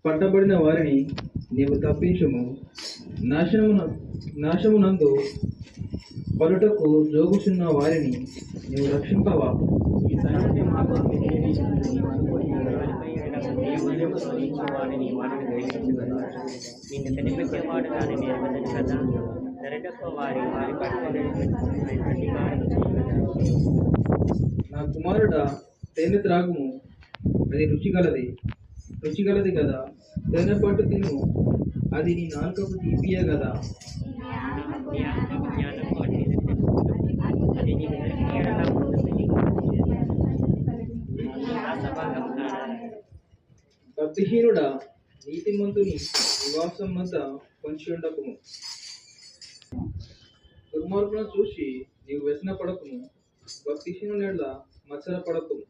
పట్టబడిన వారిని నీవు తప్పించుము. నాశమునందు పలుటకు జోగుచున్న వారిని నీవు రక్షింపవా. నా కుమారుడా, తేనె త్రాగుము, అది రుచిగలది కదా. తేనె పట్టు తిను, అది నీ నాలుకకు తీపియే కదా. భక్తిహీనుడా, నీతిమంతుని నివాసం వద్ద పొంచి ఉండకుము. దుర్మార్గులను చూసి నీవు వ్యసన పడకుము. భక్తిహీనుని ఎడల మత్సర పడకుము.